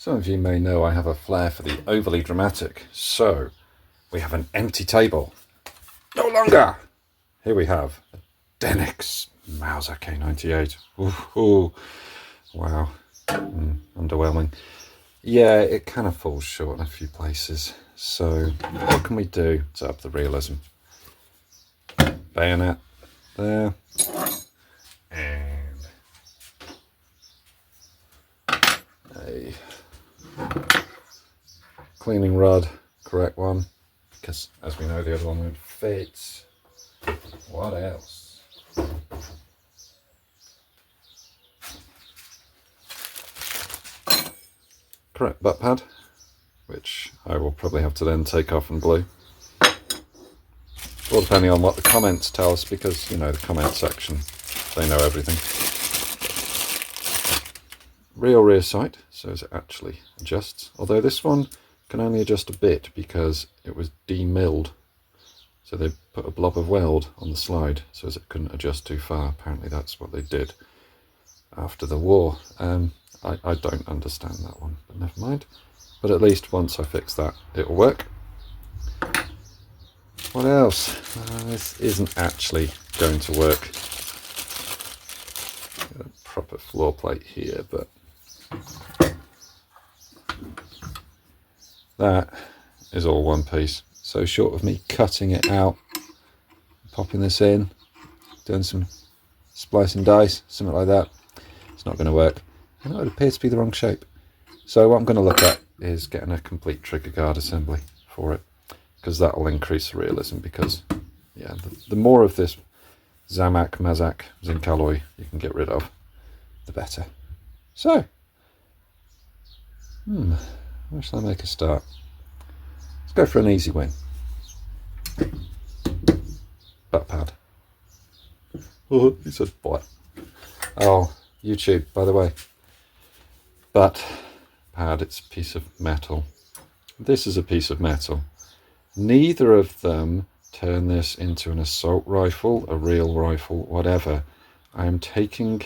Some of you may know I have a flair for the overly dramatic, so we have an empty table. No longer! Here we have a Denix Mauser K98. Ooh, wow, underwhelming. Yeah, it kind of falls short in a few places. So what can we do to up the realism? Bayonet there. And a cleaning rod, correct one, because as we know the other one would fit. What else? Correct butt pad, which I will probably have to then take off and glue. All depending on what the comments tell us, because you know the comment section, they know everything. Rear sight, so as it actually adjusts, although this one can only adjust a bit because it was demilled, so they put a blob of weld on the slide so as it couldn't adjust too far. Apparently that's what they did after the war. I don't understand that one, but never mind. But at least once I fix that, it will work. What else? This isn't actually going to work. Got a proper floor plate here, but that is all one piece. So short of me cutting it out, popping this in, doing some splice and dice, something like that, it's not going to work. And it would appear to be the wrong shape. So what I'm going to look at is getting a complete trigger guard assembly for it, because that will increase the realism. Because yeah, the more of this Mazak zinc alloy you can get rid of, the better. So where shall I make a start? Let's go for an easy win. Butt pad. Oh, he said butt. Oh, YouTube, by the way. Butt pad, it's a piece of metal. This is a piece of metal. Neither of them turn this into an assault rifle, a real rifle, whatever. I am taking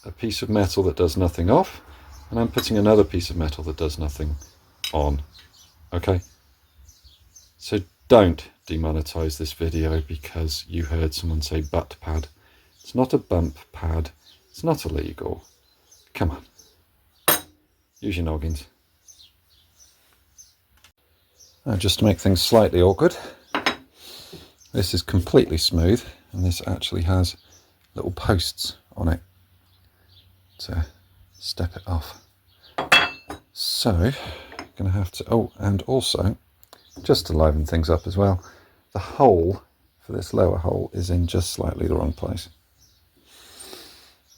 a piece of metal that does nothing off, and I'm putting another piece of metal that does nothing on. Okay? So don't demonetize this video because you heard someone say butt pad. It's not a bump pad. It's not illegal. Come on. Use your noggins. Now, just to make things slightly awkward, this is completely smooth, and this actually has little posts on it to step it off. So, I'm going to have to, oh, and also, just to liven things up as well, the hole for this lower hole is in just slightly the wrong place.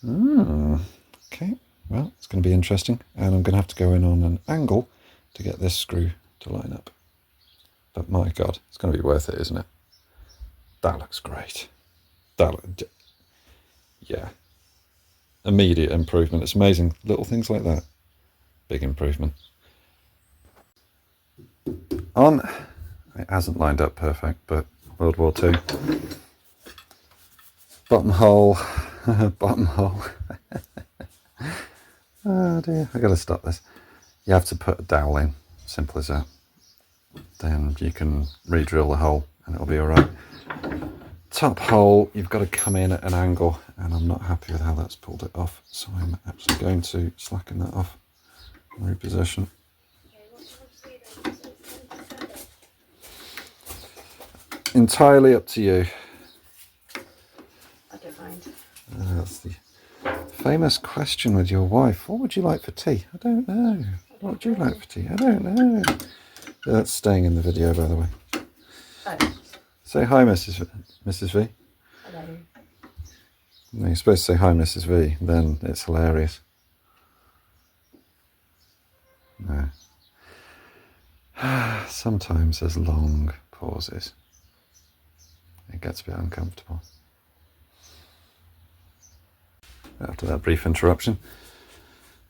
Okay, well, it's going to be interesting, and I'm going to have to go in on an angle to get this screw to line up. But my God, it's going to be worth it, isn't it? That looks great. Yeah. Immediate improvement. It's amazing. Little things like that. Big improvement. On. It hasn't lined up perfect, but World War II. Bottom hole. Bottom hole. Oh dear, I've got to stop this. You have to put a dowel in. Simple as that. Then you can re-drill the hole and it'll be alright. Top hole, you've got to come in at an angle, and I'm not happy with how that's pulled it off, so I'm actually going to slacken that off and reposition. Entirely up to you. I don't mind. That's the famous question with your wife. What would you like for tea? I don't know. What would you like for tea? I don't know. That's staying in the video, by the way. Oh. Say hi, Mrs. V. Hello. No, you're supposed to say hi, Mrs. V. Then it's hilarious. No. Sometimes there's long pauses. It gets a bit uncomfortable. After that brief interruption.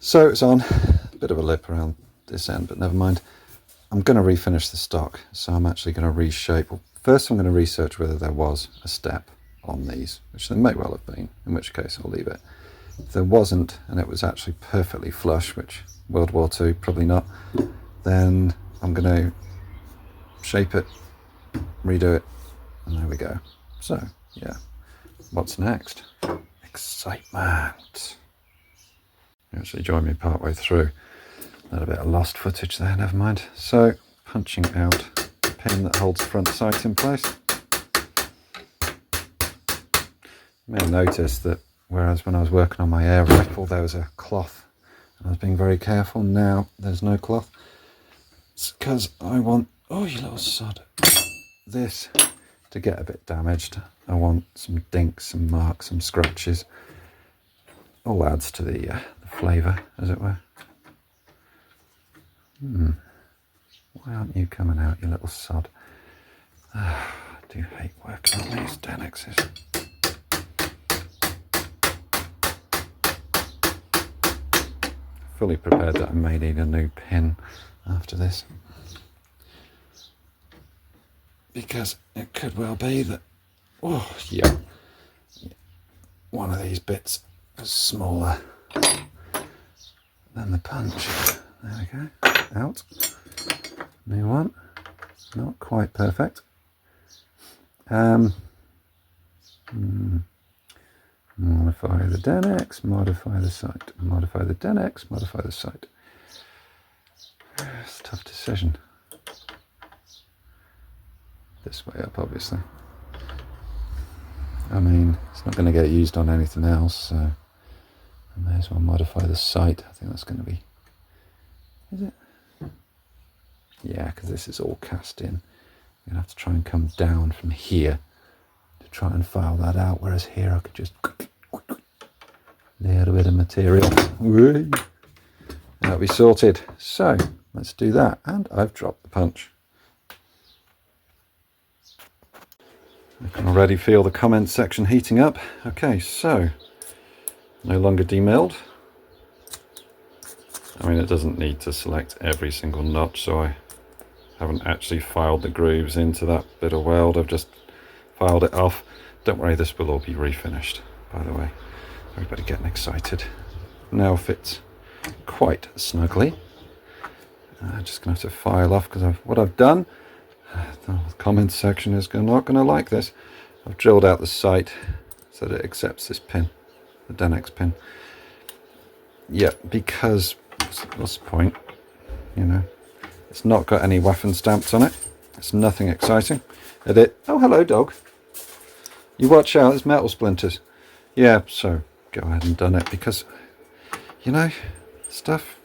So it's on. A bit of a lip around this end, but never mind. I'm going to refinish the stock, so I'm actually going to reshape. Well, first I'm going to research whether there was a step on these, which there may well have been, in which case I'll leave it. If there wasn't, and it was actually perfectly flush, which World War II, probably not, then I'm going to shape it, redo it, and there we go. So, yeah, what's next? Excitement. You actually joined me part way through. A little bit of lost footage there, never mind. So, punching out the pin that holds the front sight in place. You may have noticed that whereas when I was working on my air rifle there was a cloth, and I was being very careful, now there's no cloth. It's because I want, oh you little sod, this to get a bit damaged. I want some dinks, some marks, some scratches. All adds to the flavour, as it were. Why aren't you coming out, you little sod? I do hate working on these Denixes. Fully prepared that I may need a new pin after this, because it could well be that, oh yeah, one of these bits is smaller than the punch. There we go, out. New one, not quite perfect. Modify the Denix, modify the sight, modify the Denix, modify the sight. It's a tough decision. This way up, obviously. I mean, it's not going to get used on anything else, so I may as well modify the sight. I think that's going to be... Is it? Yeah, because this is all cast in. I'm going to have to try and come down from here to try and file that out, whereas here I could just... Lay out a bit of material. That'll be sorted. So, let's do that. And I've dropped the punch. I can already feel the comment section heating up. Okay, so, no longer demilled. I mean, it doesn't need to select every single notch, so I haven't actually filed the grooves into that bit of weld. I've just filed it off. Don't worry, this will all be refinished, by the way. Everybody getting excited. Now fits quite snugly. Just going to have to file off, because what I've done, the comment section is not going to like this. I've drilled out the sight so that it accepts this pin, the Denix pin. Yeah, because what's the point? You know, it's not got any Waffen stamps on it. It's nothing exciting. Oh, hello, dog. You watch out, there's metal splinters. Yeah, so go ahead and done it, because, you know, stuff,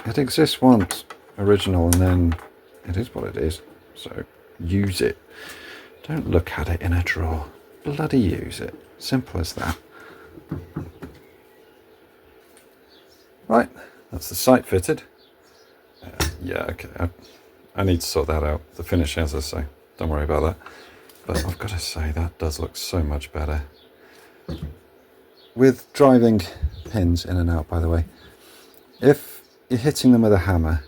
it exists once, original, and then it is what it is. So use it. Don't look at it in a drawer. Bloody use it. Simple as that. Right, that's the sight fitted. Yeah, okay. I need to sort that out. The finish, as I say. Don't worry about that. But I've got to say, that does look so much better. With driving pins in and out, by the way, if you're hitting them with a hammer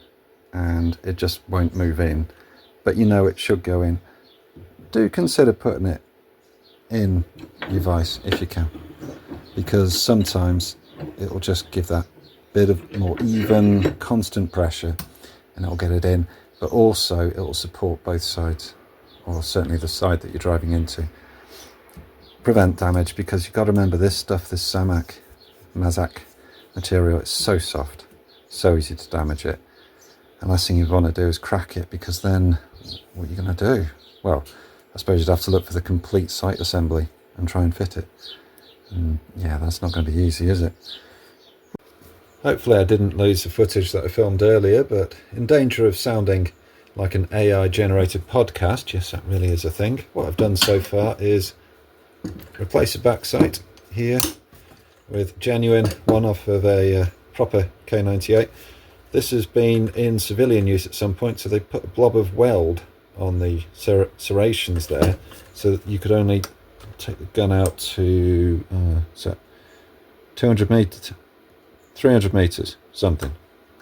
and it just won't move in, but you know it should go in, do consider putting it in your vise if you can, because sometimes it'll just give that bit of more even, constant pressure, and it'll get it in, but also it'll support both sides, or certainly the side that you're driving into. Prevent damage, because you've got to remember this stuff, this Mazak material, it's so soft, so easy to damage it. And last thing you want to do is crack it, because then what are you going to do? Well, I suppose you'd have to look for the complete sight assembly and try and fit it. And yeah, that's not going to be easy, is it? Hopefully I didn't lose the footage that I filmed earlier, but in danger of sounding like an AI generated podcast, yes, that really is a thing. What I've done so far is replace a back sight here with genuine one off of a proper K98. This has been in civilian use at some point, so they put a blob of weld on the serrations there, so that you could only take the gun out to 200 meters, 300 meters, something.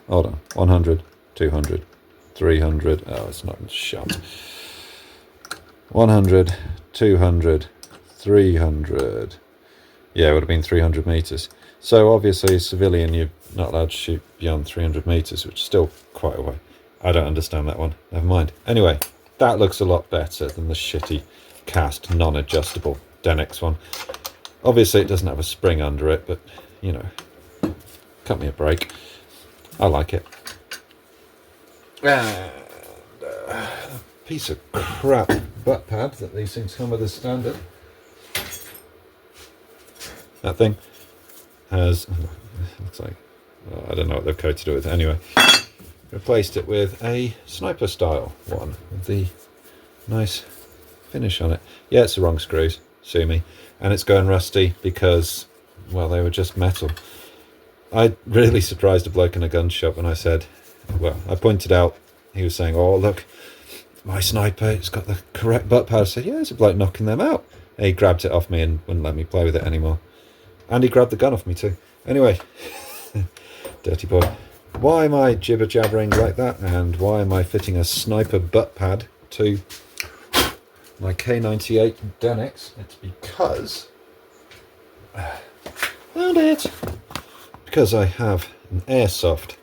Hold on, 100, 200, 300. Oh, it's not shot. 100, 200, 300. Yeah, it would have been 300 meters. So obviously, a civilian, you're not allowed to shoot beyond 300 meters, which is still quite a way. I don't understand that one. Never mind. Anyway, that looks a lot better than the shitty cast non-adjustable Denix one. Obviously, it doesn't have a spring under it, but you know, cut me a break. I like it. And piece of crap butt pad that these things come with as standard. That thing has, looks like, well, I don't know what they've coated it with. Anyway, replaced it with a sniper style one with the nice finish on it. Yeah, it's the wrong screws, sue me. And it's going rusty because, well, they were just metal. I really surprised a bloke in a gun shop when I said, well, I pointed out, he was saying, oh, look, my sniper, it's got the correct butt pad. I said, yeah, there's a bloke knocking them out. And he grabbed it off me and wouldn't let me play with it anymore. And he grabbed the gun off me too. Anyway, dirty boy. Why am I jibber jabbering like that? And why am I fitting a sniper butt pad to my K98 Denix? It's because, found it, because I have an airsoft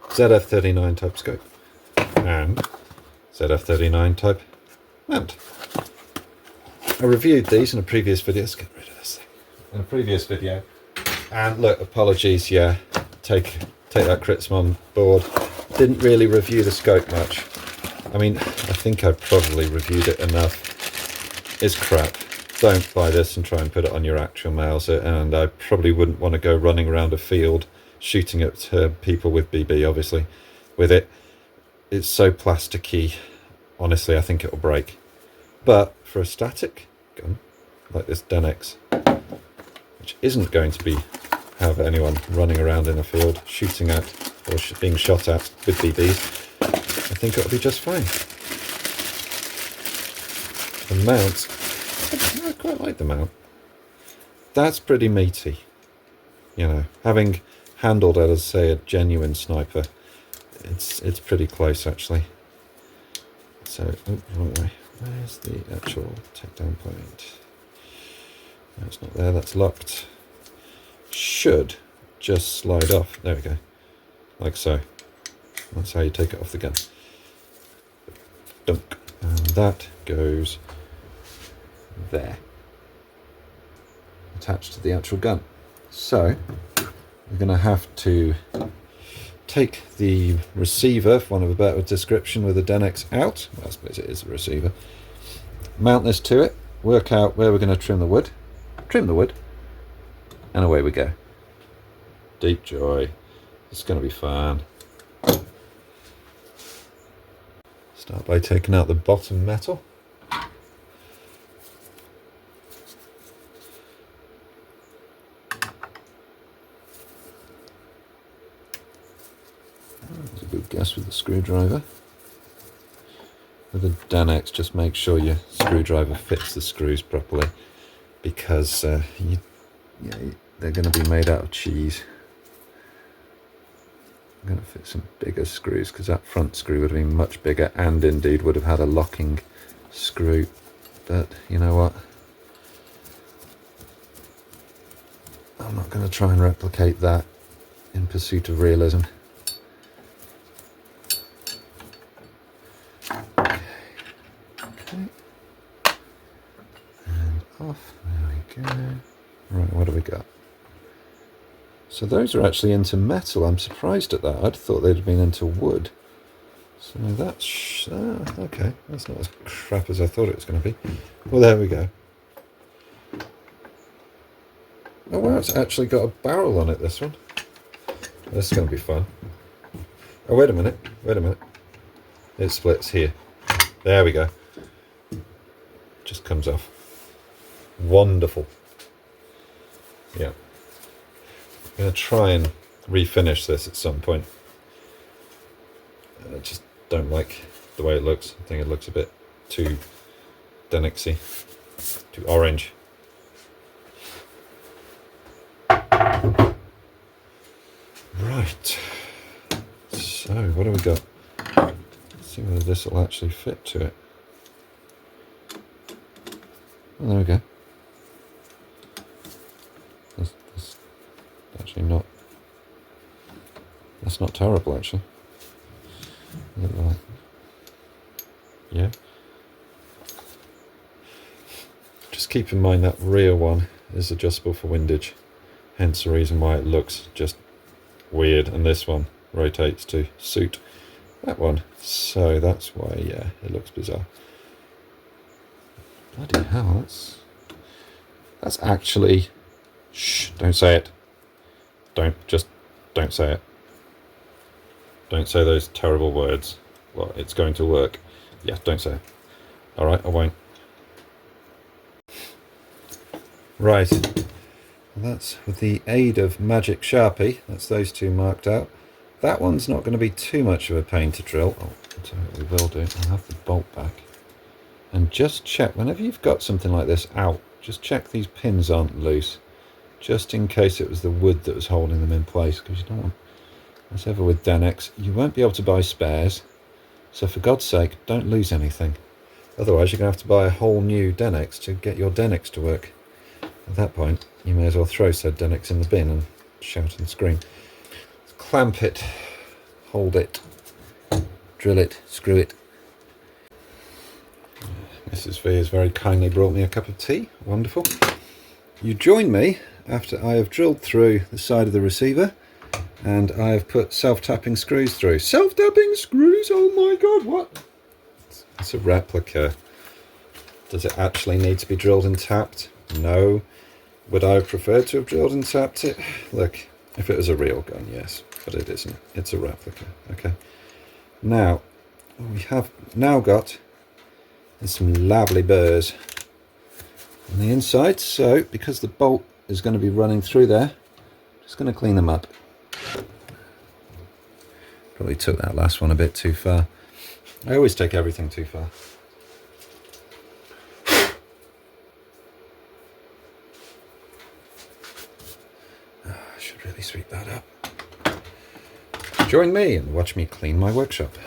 ZF39 type scope and ZF39 type mount. I reviewed these in a previous video. Let's get rid of this thing. In a previous video, and look, apologies, yeah, take that crits on board. Didn't really review the scope much. I mean, I think I probably reviewed it enough. It's crap. Don't buy this and try and put it on your actual Mauser, and I probably wouldn't want to go running around a field shooting at people with BB, obviously, with it. It's so plasticky. Honestly, I think it'll break. But for a static gun like this Denix, which isn't going to have anyone running around in a field shooting at or being shot at with BBs, I think it'll be just fine. The mount, I quite like the mount. That's pretty meaty. You know, having handled it as, say, a genuine sniper, it's pretty close actually. So, oh, wrong way. Where's the actual takedown point? No, it's not there, that's locked. Should just slide off. There we go. Like so. That's how you take it off the gun. Dunk. And that goes there. Attached to the actual gun. So, we're going to have to take the receiver, for want of a better description, with the Denix out. Well, I suppose it is a receiver. Mount this to it. Work out where we're going to trim the wood. Trim the wood. And away we go. Deep joy. It's going to be fun. Start by taking out the bottom metal. That's a good guess with the screwdriver. With the Denix, just make sure your screwdriver fits the screws properly, because they're going to be made out of cheese. I'm going to fit some bigger screws because that front screw would have been much bigger and indeed would have had a locking screw. But you know what? I'm not going to try and replicate that in pursuit of realism. Okay. And off. There we go. Right, what have we got? So those are actually into metal. I'm surprised at that. I'd thought they'd have been into wood. So that's okay. That's not as crap as I thought it was going to be. Well, there we go. Oh wow, it's actually got a barrel on it, this one. This is going to be fun. Oh, wait a minute. Wait a minute. It splits here. There we go. Just comes off. Wonderful. Yeah. I'm going to try and refinish this at some point. I just don't like the way it looks. I think it looks a bit too Denixy, too orange. Right. So, what do we got? Let's see whether this will actually fit to it. Oh, there we go. actually not. That's not terrible, actually. Look at that. Yeah. Just keep in mind that rear one is adjustable for windage, hence the reason why it looks just weird, and this one rotates to suit that one, so that's why, yeah, it looks bizarre. Bloody hell, that's actually, shh, don't say it. Don't say it. Don't say those terrible words. Well, it's going to work. Yeah, don't say it. Alright, I won't. Right, and that's with the aid of Magic Sharpie. That's those two marked out. That one's not going to be too much of a pain to drill. Oh, I'll tell you what we will do. I'll have the bolt back. And just check, whenever you've got something like this out, just check these pins aren't loose. Just in case it was the wood that was holding them in place, because you don't want, as ever with Denix, you won't be able to buy spares. So for God's sake, don't lose anything. Otherwise you're going to have to buy a whole new Denix to get your Denix to work. At that point, you may as well throw said Denix in the bin and shout and scream. Clamp it, hold it, drill it, screw it. Mrs. V has very kindly brought me a cup of tea. Wonderful. You join me after I have drilled through the side of the receiver and I have put self-tapping screws through. Self-tapping screws? Oh my god, what? It's a replica. Does it actually need to be drilled and tapped? No. Would I have preferred to have drilled and tapped it? Look, if it was a real gun, yes, but it isn't. It's a replica. Okay. Now, we have now got some lovely burrs on the inside, so because the bolt is going to be running through there, just going to clean them up. Probably took that last one a bit too far. I always take everything too far. I should really sweep that up. Join me and watch me clean my workshop.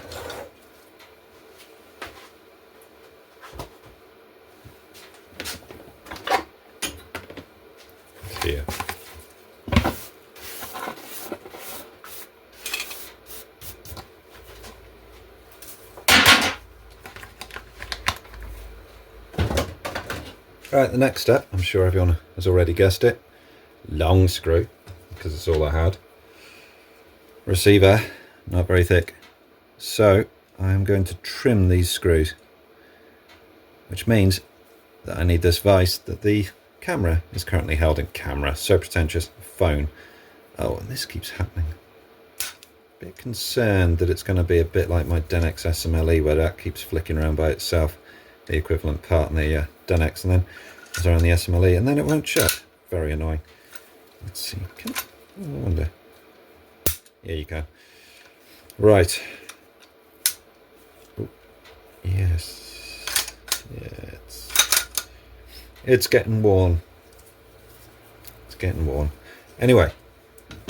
Here. Right, the next step, I'm sure everyone has already guessed it, long screw, because it's all I had. Receiver, not very thick. So I am going to trim these screws, which means that I need this vise that the camera is currently held in. Camera, so pretentious. Phone. Oh, and this keeps happening. Bit concerned that it's going to be a bit like my Denix SMLE, where that keeps flicking around by itself, the equivalent part in the Denix, and then it's around the SMLE, and then it won't shut. Very annoying. Let's see. I wonder. Here you go. Right. Oh, yes. Yeah, it's getting worn. It's getting worn. Anyway,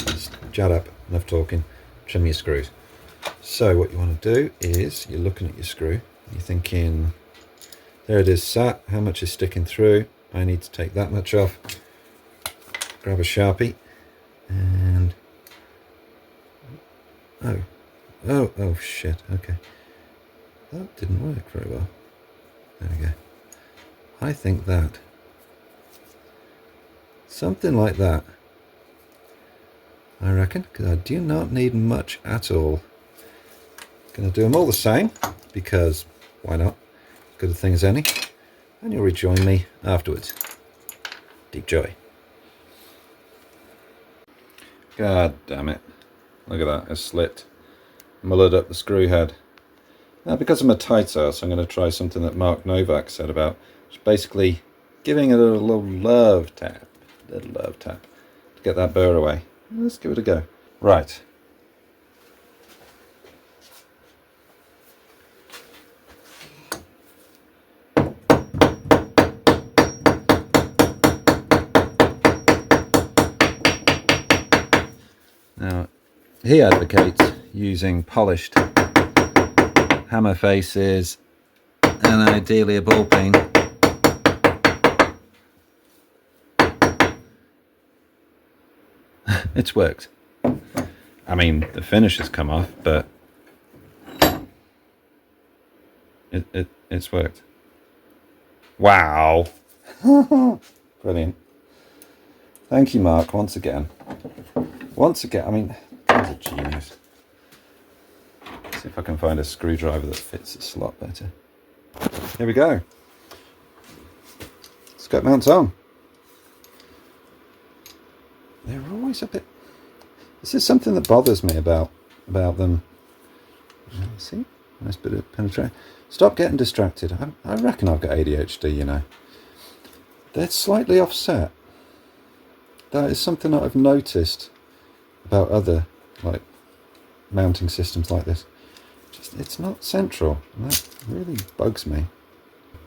just shut up. Enough talking. Trim your screws. So what you want to do is you're looking at your screw. You're thinking, there it is sat. How much is sticking through? I need to take that much off. Grab a Sharpie and oh shit, okay, that didn't work very well. There we go. I think that something like that, I reckon, because I do not need much at all. Gonna do them all the same, because why not? Good a thing as any. And you'll rejoin me afterwards. Deep joy. God damn it. Look at that, it's slit. Mullered up the screw head. Now, because I'm a tight ass, I'm going to try something that Mark Novak said about, which is basically giving it a little love tap. To get that burr away. Let's give it a go. Right. Now, he advocates using polished hammer faces and ideally a ball peen. It's worked. I mean, the finish has come off, but it's worked. Wow. Brilliant. Thank you, Mark, once again. Once again, I mean, he's a genius. See if I can find a screwdriver that fits the slot better. Here we go. Scope mounts on. They're always a bit... This is something that bothers me about them. See? Nice bit of penetration. Stop getting distracted. I reckon I've got ADHD, you know. They're slightly offset. That is something that I've noticed about other, like, mounting systems like this. Just, it's not central, and that really bugs me.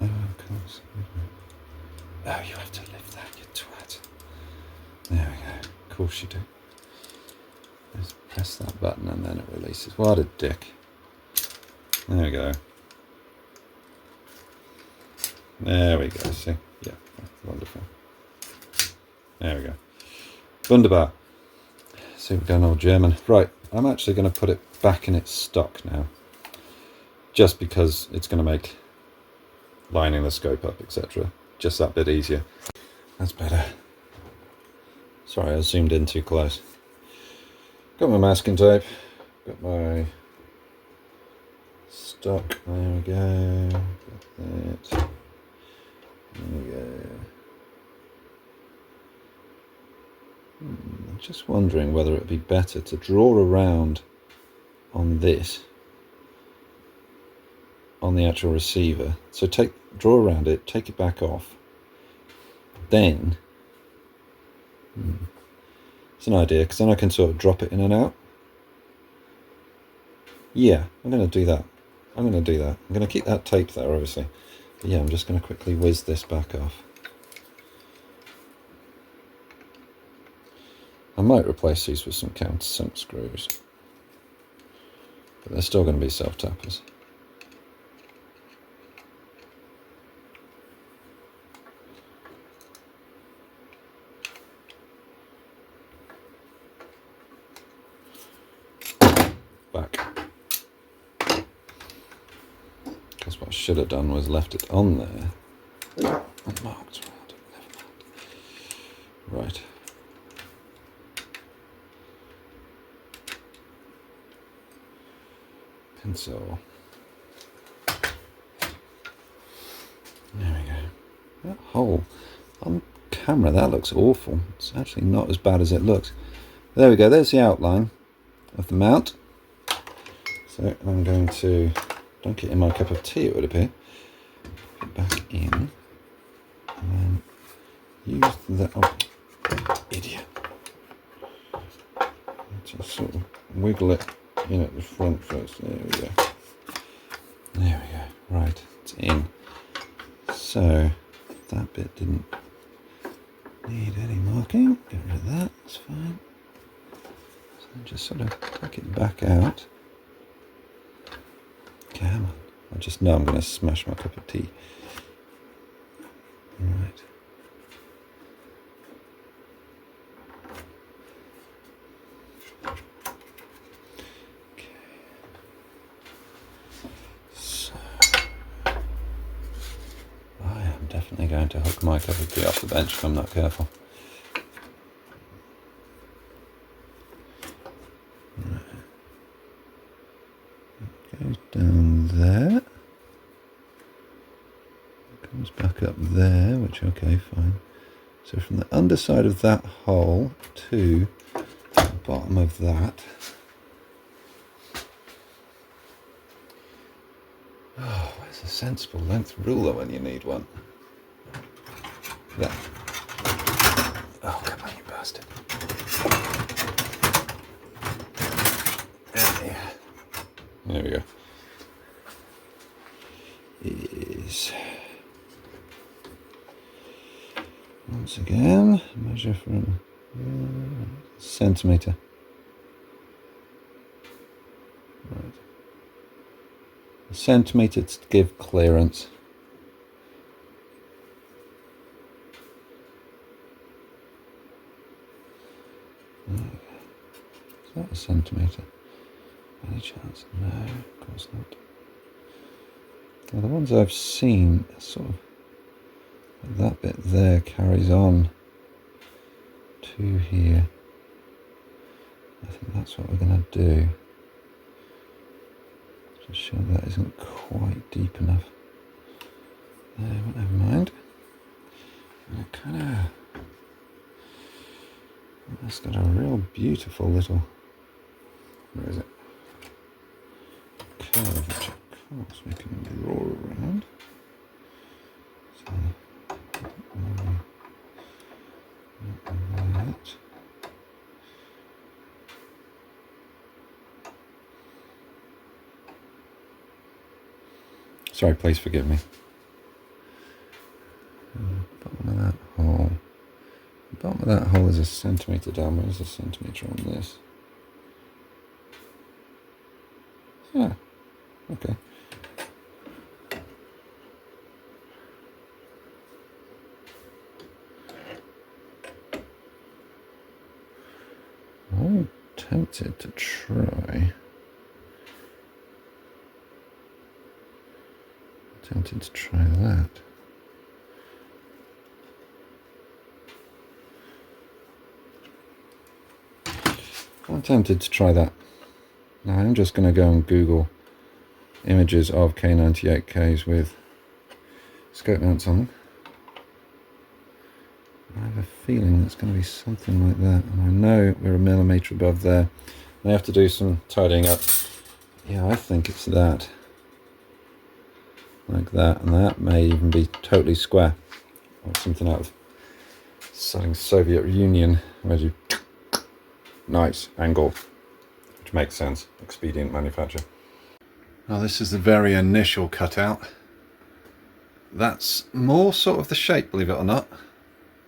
Oh, of course. Oh, you have to lift that, you twat. There we go. Of course you do. Just press that button and then it releases. What a dick. There we go. There we go, see? Yeah, wonderful. There we go. Wunderbar. See, we're going all German. Right, I'm actually going to put it back in its stock now. Just because it's going to make lining the scope up, etc. just that bit easier. That's better. Sorry, I zoomed in too close. Got my masking tape. Got my stock. There we go. Got that. There we go. I'm just wondering whether it would be better to draw around on this, on the actual receiver. So draw around it, take it back off. Then, it's an idea, because then I can sort of drop it in and out. Yeah, I'm going to do that. I'm going to keep that tape there, obviously. But yeah, I'm just going to quickly whiz this back off. I might replace these with some countersunk screws, but they're still going to be self-tappers. Back. Because what I should have done was left it on there. Unmarked around it, never mind. Right. Pencil. There we go. That hole on camera, that looks awful. It's actually not as bad as it looks. There we go, there's the outline of the mount. So I'm going to dunk it in my cup of tea, it would appear. Put it back in. And then use that. Oh, idiot. Just sort of wiggle it in at the front first. There we go. There we go. Right, it's in. So that bit didn't need any marking. Get rid of that. That's fine. So just sort of tuck it back out. Come on. I just know I'm going to smash my cup of tea. Right. Definitely going to hook my cup of tea off the bench if I'm not careful. Right. It goes down there. It comes back up there, which, okay, fine. So from the underside of that hole to the bottom of that. Oh, where's a sensible length ruler when you need one? There. Oh, come on, you bastard. There we go. Is once again measure from centimetre. Right. A centimetre to give clearance. that a centimetre? Any chance? No, of course not. Well, the ones I've seen, sort of, that bit there carries on to here. I think that's what we're going to do. Just show that isn't quite deep enough. But never mind. And kind of, that's got a real beautiful little, where is it? Curve, which of course we can draw around. So, that. Sorry, please forgive me. Bottom of that hole. The bottom of that hole is a centimetre down. Where's a centimetre on this? Yeah. Okay. I'm tempted to try. That. I'm tempted to try that. Now I'm just going to go and Google images of K98Ks with scope mounts on them. I have a feeling it's going to be something like that, and I know we're a millimetre above there. I have to do some tidying up. Yeah, I think it's that. Like that, and that may even be totally square, or something out of selling Soviet Union, where you nice angle, which makes sense, expedient manufacture. Now this is the very initial cutout. That's more sort of the shape, believe it or not,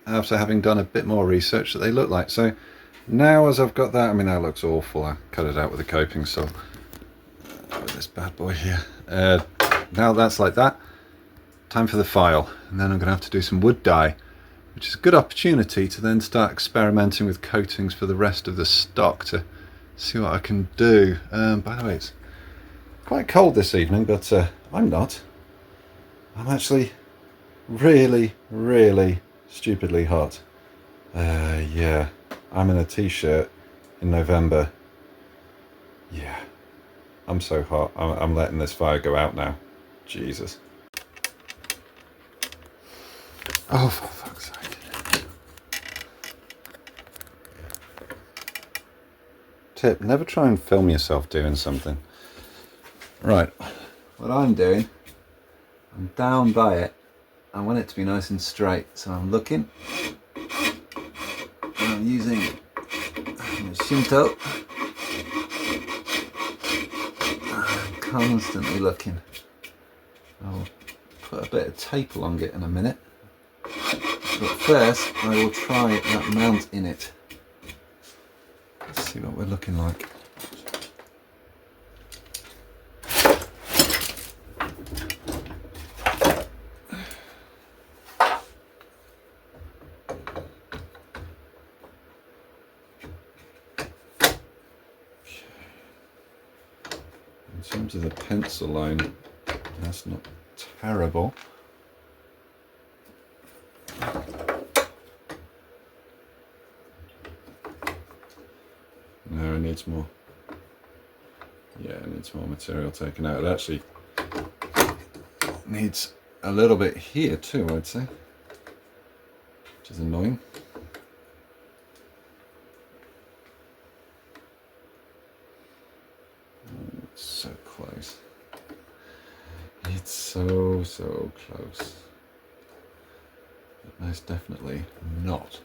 after having done a bit more research, that they look like. So now as I've got that, I mean that looks awful, I cut it out with a coping saw. With this bad boy here. Now that's like that, time for the file, and then I'm going to have to do some wood dye, which is a good opportunity to then start experimenting with coatings for the rest of the stock to see what I can do. By the way, it's quite cold this evening, but I'm not. I'm actually really, really stupidly hot. Yeah, I'm in a t-shirt in November. Yeah, I'm so hot. I'm letting this fire go out now. Jesus. Oh, for fuck's sake. Tip, never try and film yourself doing something. Right, what I'm doing, I'm down by it. I want it to be nice and straight, so I'm looking. And I'm using my Shinto. I'm constantly looking. I'll put a bit of tape along it in a minute. But first, I will try that mount in it. Let's see what we're looking like. In terms of the pencil line, that's not terrible. No, it needs more. Yeah, it needs more material taken out. It actually needs a little bit here too, I'd say, which is annoying. Oh, it's so close. It's so close. But most definitely not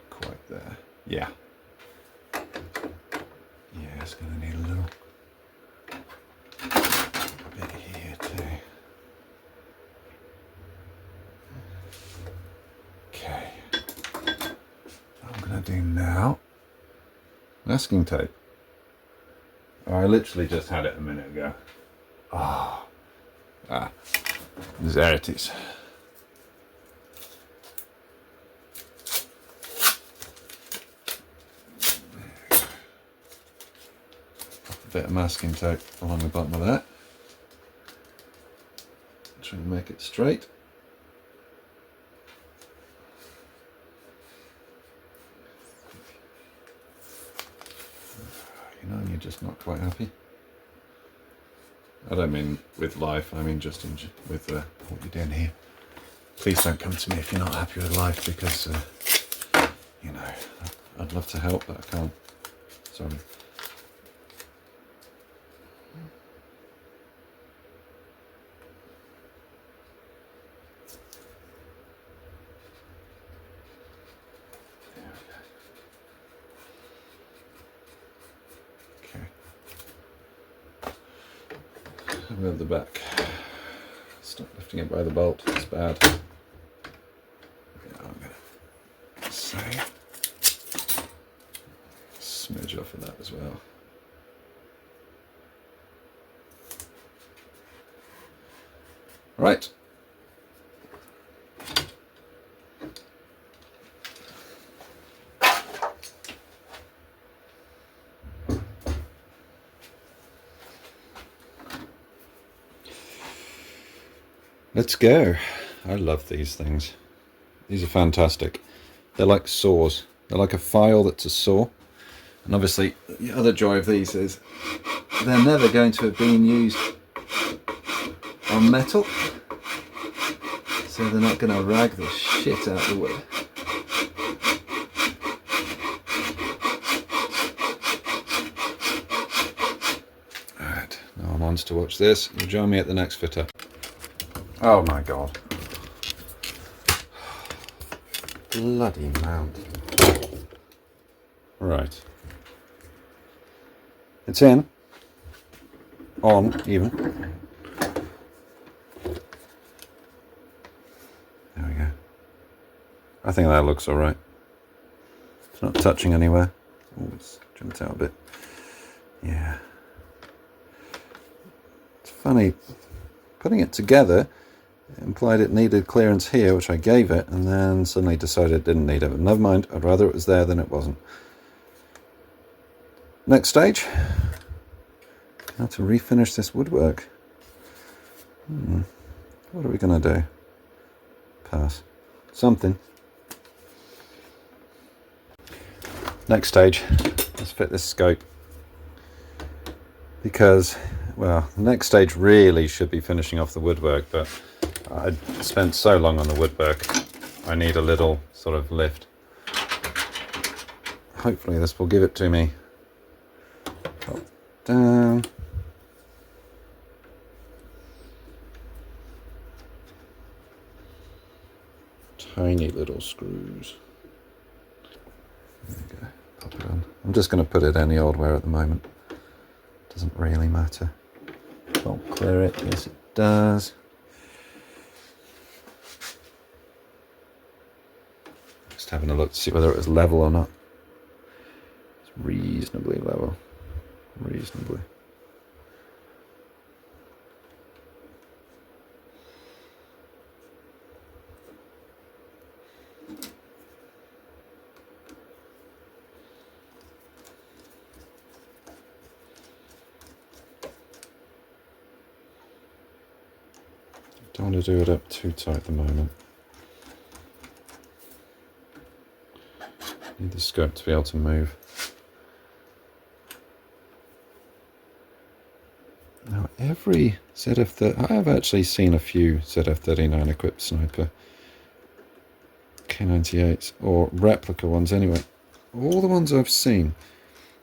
quite there. Yeah. Yeah, it's going to need a little bit here too. Okay. What I'm going to do now, masking tape. Oh, I literally just had it a minute ago. Oh. There it is. bit of masking tape along the bottom of that. Try and make it straight. You know, you're just not quite happy. I don't mean with life, I mean just with what you're doing here. Please don't come to me if you're not happy with life, because, you know, I'd love to help, but I can't. Sorry. Move the back. Stop lifting it by the bolt, it's bad. Yeah, I'm gonna save. Smidge off of that as well. Right. Let's go. I love these things. These are fantastic. They're like saws. They're like a file that's a saw. And obviously the other joy of these is they're never going to have been used on metal. So they're not going to rag the shit out of the wood. Alright, now I'm on to watch this. You'll join me at the next fit up. Oh my god. Bloody mount. Right. It's in. On, even. There we go. I think that looks alright. It's not touching anywhere. Oh, it's jumped out a bit. Yeah. It's funny. Putting it together, it implied it needed clearance here, which I gave it, and then suddenly decided it didn't need it. But never mind, I'd rather it was there than it wasn't. Next stage, how to refinish this woodwork. What are we going to do? Pass. Something. Next stage, let's fit this scope. Because, well, the next stage really should be finishing off the woodwork, but I spent so long on the woodwork, I need a little sort of lift. Hopefully this will give it to me. Up, down. Tiny little screws. There we go, pop it on. I'm just going to put it any old where at the moment. Doesn't really matter. Won't clear it, yes it does. Just having a look to see whether it was level or not. It's reasonably level. Reasonably. Don't want to do it up too tight at the moment. Need the scope to be able to move. Now every ZF30, I have actually seen a few ZF39 equipped sniper K98s or replica ones anyway. All the ones I've seen,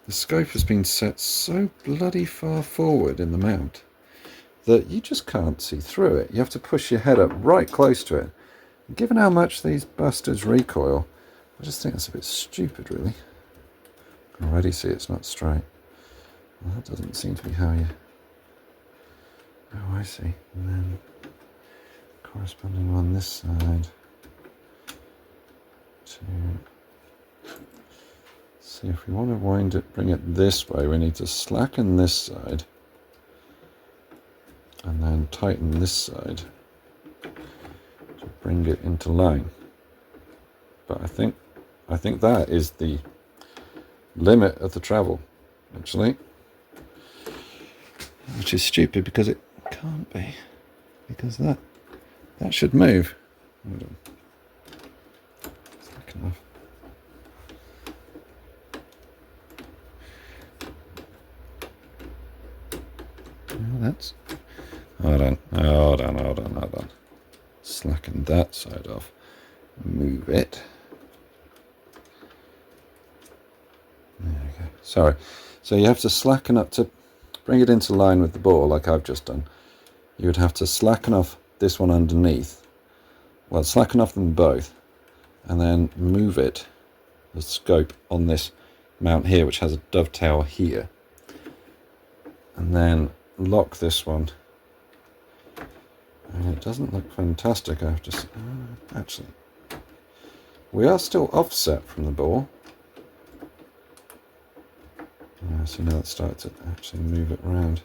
the scope has been set so bloody far forward in the mount that you just can't see through it. You have to push your head up right close to it. And given how much these bastards recoil, I just think that's a bit stupid, really. I can already see it's not straight. Well, that doesn't seem to be how you... Oh, I see. And then corresponding on this side to... See, if we want to wind it, bring it this way, we need to slacken this side. And then tighten this side to bring it into line. But I think that is the limit of the travel, actually. which is stupid because it can't be, because that should move. Hold on. Slacken off. That's, hold on. Slacken that side off. Move it. There we go. Sorry. So you have to slacken up to bring it into line with the bore, like I've just done. You would have to slacken off this one underneath. Well, slacken off them both, and then move it, the scope on this mount here, which has a dovetail here, and then lock this one. And it doesn't look fantastic, I have to say. Actually, we are still offset from the bore. So now it starts to actually move it around.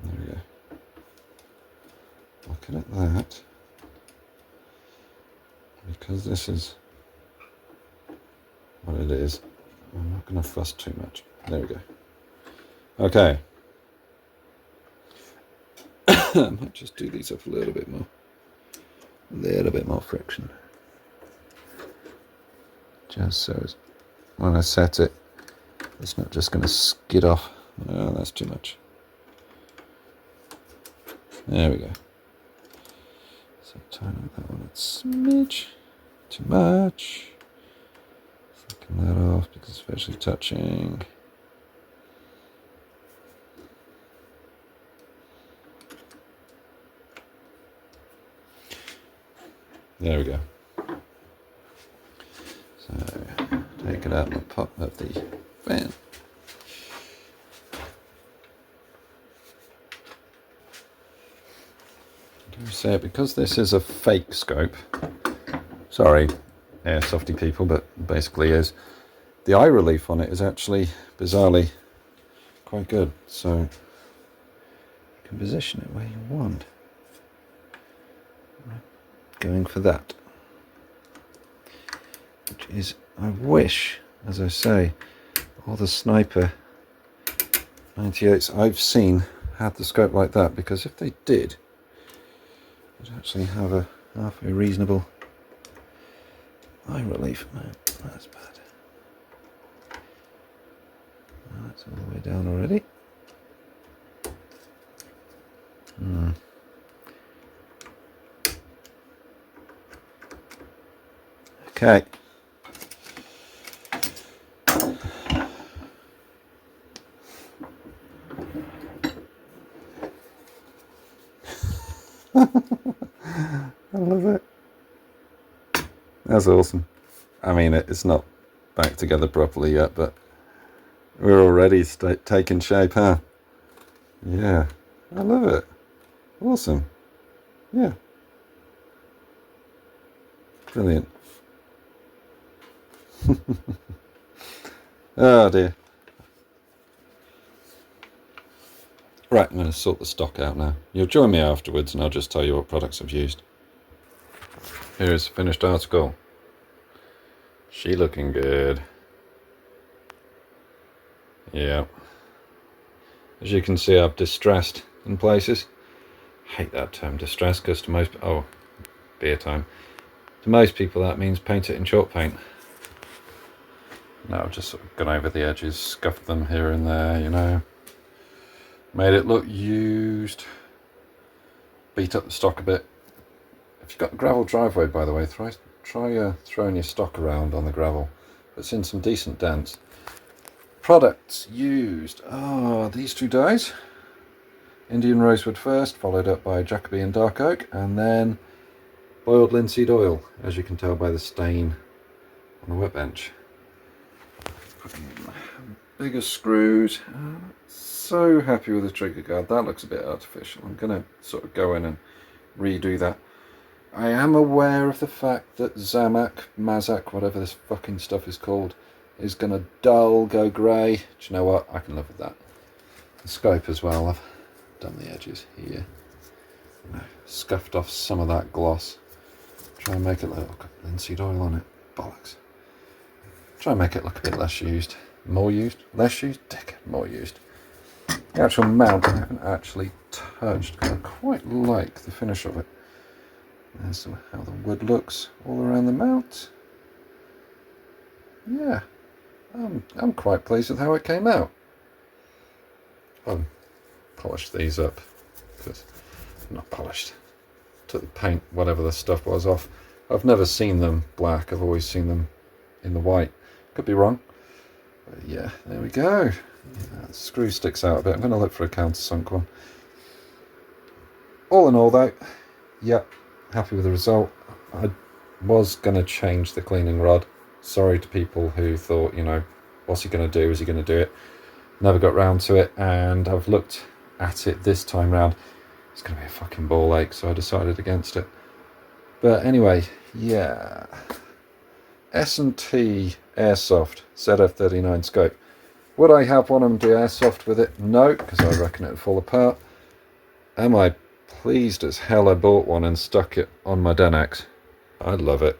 There we go. Looking at that, because this is what it is, I'm not going to fuss too much. There we go. Okay. I might just do these up a little bit more. A little bit more friction. Just so as when I set it, it's not just going to skid off. Oh, that's too much. There we go. So tighten that one a smidge. Too much. Slacken that off because it's virtually touching. There we go. So take it out and pop up the fan. So because this is a fake scope, sorry airsofty people, but basically is, the eye relief on it is actually bizarrely quite good, so you can position it where you want. Going for that, which is, I wish, as I say, all the Sniper 98s I've seen had the scope like that, because if they did, you'd actually have a halfway reasonable eye relief. No, that's bad. Oh, that's all the way down already. Okay. I love it. That's awesome. I mean, it's not back together properly yet, but we're already taking shape, huh? Yeah, I love it. Awesome. Yeah. Brilliant. Oh dear. Right, I'm going to sort the stock out now. You'll join me afterwards and I'll just tell you what products I've used. Here's the finished article. She looking good. Yeah. As you can see, I've distressed in places. I hate that term, distress, because to most... Oh, beer time. To most people that means paint it in chalk paint. No, I've just sort of gone over the edges, scuffed them here and there, you know. Made it look used. Beat up the stock a bit. If you've got a gravel driveway, by the way, try throwing your stock around on the gravel. It's in some decent dents. Products used. Oh, these two dyes. Indian Rosewood first, followed up by Jacobean Dark Oak, and then boiled linseed oil, as you can tell by the stain on the workbench. Bigger screws. So happy with the trigger guard. That looks a bit artificial. I'm going to sort of go in and redo that. I am aware of the fact that Mazak, whatever this fucking stuff is called, is going to dull, go grey. Do you know what? I can live with that. The scope as well. I've done the edges here. Scuffed off some of that gloss. Try and make it look linseed oil on it. Bollocks. Try and make it look a bit less used. More used? Less used? Dick. More used. The actual mount I haven't actually touched because I quite like the finish of it. There's how the wood looks all around the mount. Yeah, I'm quite pleased with how it came out. I'll polish these up because not polished. Took the paint, whatever the stuff was, off. I've never seen them black. I've always seen them in the white. Could be wrong. But yeah, there we go. Yeah, the screw sticks out a bit. I'm going to look for a countersunk one. All in all though, yeah, happy with the result. I was going to change the cleaning rod. Sorry to people who thought, you know, what's he going to do? Is he going to do it? Never got round to it, and I've looked at it this time round. It's going to be a fucking ball ache, so I decided against it. But anyway, yeah. S&T Airsoft ZF39 scope. Would I have one of them do airsoft with it? No, because I reckon it would fall apart. Am I pleased as hell I bought one and stuck it on my Denix? I love it.